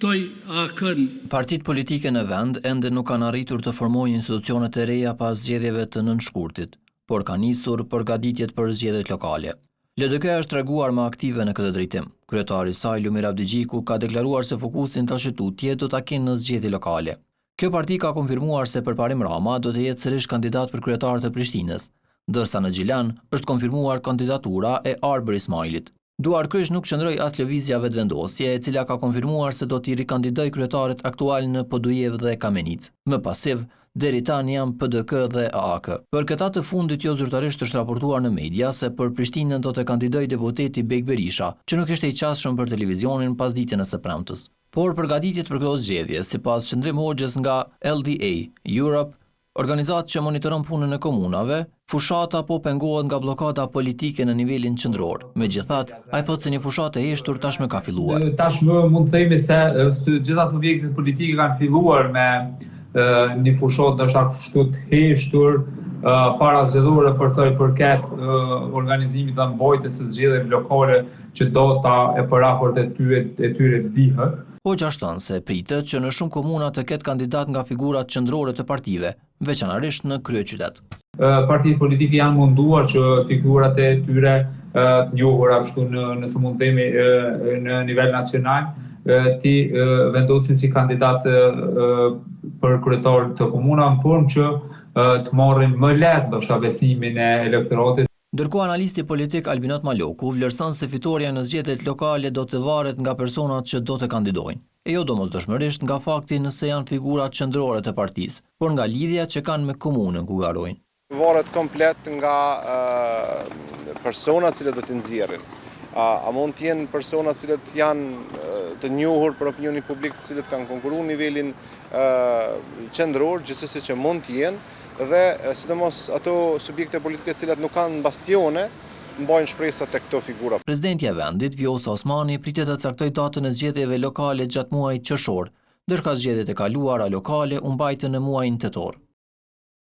ftoj AK-n. Partitë politike në vend ende nuk kanë arritur të formojnë institucionet e reja pas zgjedhjeve të nënshkurtit, por ka nisur përgatitjet për zgjedhjet lokale. LDK është treguar më aktive në këtë drejtim. Kryetari i saj Lumir Abdigjiku ka deklaruar se fokusin të shëtutje do ta kenë në zgjedhje lokale. Kjo parti ka konfirmuar se përparim Rama do të jetë sërish kandidat për kryetar të Prishtinës, ndërsa në Gjilan është konfirmuar kandidatura e Arber Ismailit. Duar Krysh nuk qëndroi as lëvizja vetëvendosje, e cila ka konfirmuar se do t'i rikandidoj kryetaret aktual në Podujev dhe Kamenic. Më pasiv, deri tani janë PDK dhe AAK. Për këta të fundit jo zyrtarisht është raportuar në media se për Prishtinën do të kandidoj deputeti Bek Berisha, që nuk ishte i qasshëm për televizionin pas ditën e së premtës. Por përgatitjet për këto zgjedhje, sipas Qëndrim Hoxhës nga LDA Europe, organizatë që monitoron punën e komunave, fushata po pengohet nga bllokada politike në nivelin qendror. Megjithatë, ai thotë se një fushatë e heshtur tashmë ka filluar. Tashmë mund të themi se gjitha subjektet politike kanë filluar me një fushatë ndoshta kështu të heshtur para zgjedhore për sa i përket organizimit dhe mbajtjes së zgjedhjeve lokale që do ta e parafort e tyre dihet. Hoxha shton se pritet që në shumë komuna të ketë kandidat nga figurat qendrore të partive, veçanërisht në kryeqytet. Partitë politike janë munduar që figurat e tyre të njohura kështu nëse mund të themi në nivel nacional ti vendosin si kandidat për kryetar të komunave në formë që të marrin më lehtë ndoshta besimin e elektoratit. Ndërkohë analisti politik Albinot Maloku vlerëson se fitoria në zgjedhjet lokale do të varet nga personat që do të kandidojnë, e jo domosdoshmërisht nga fakti nëse janë figurat qendrore të partisë, por nga lidhja që kanë me komunën ku garojnë. Varet komplet nga personat që do të nxjerrin. A mund të jenë persona që janë të njohur për opinionin publik, të cilët kanë konkuruar nivelin qendror, gjithsesi që mund të jenë, dhe sidomos ato subjekte politike të cilat nuk kanë bastione, mbajnë shpresa tek këto figura. Presidenti i vendit Vjosa Osmani pritet të caktojë datën e zgjedhjeve lokale gjatë muajit qershor, ndërsa zgjedhjet e kaluara lokale u mbajtën në muajin tetor.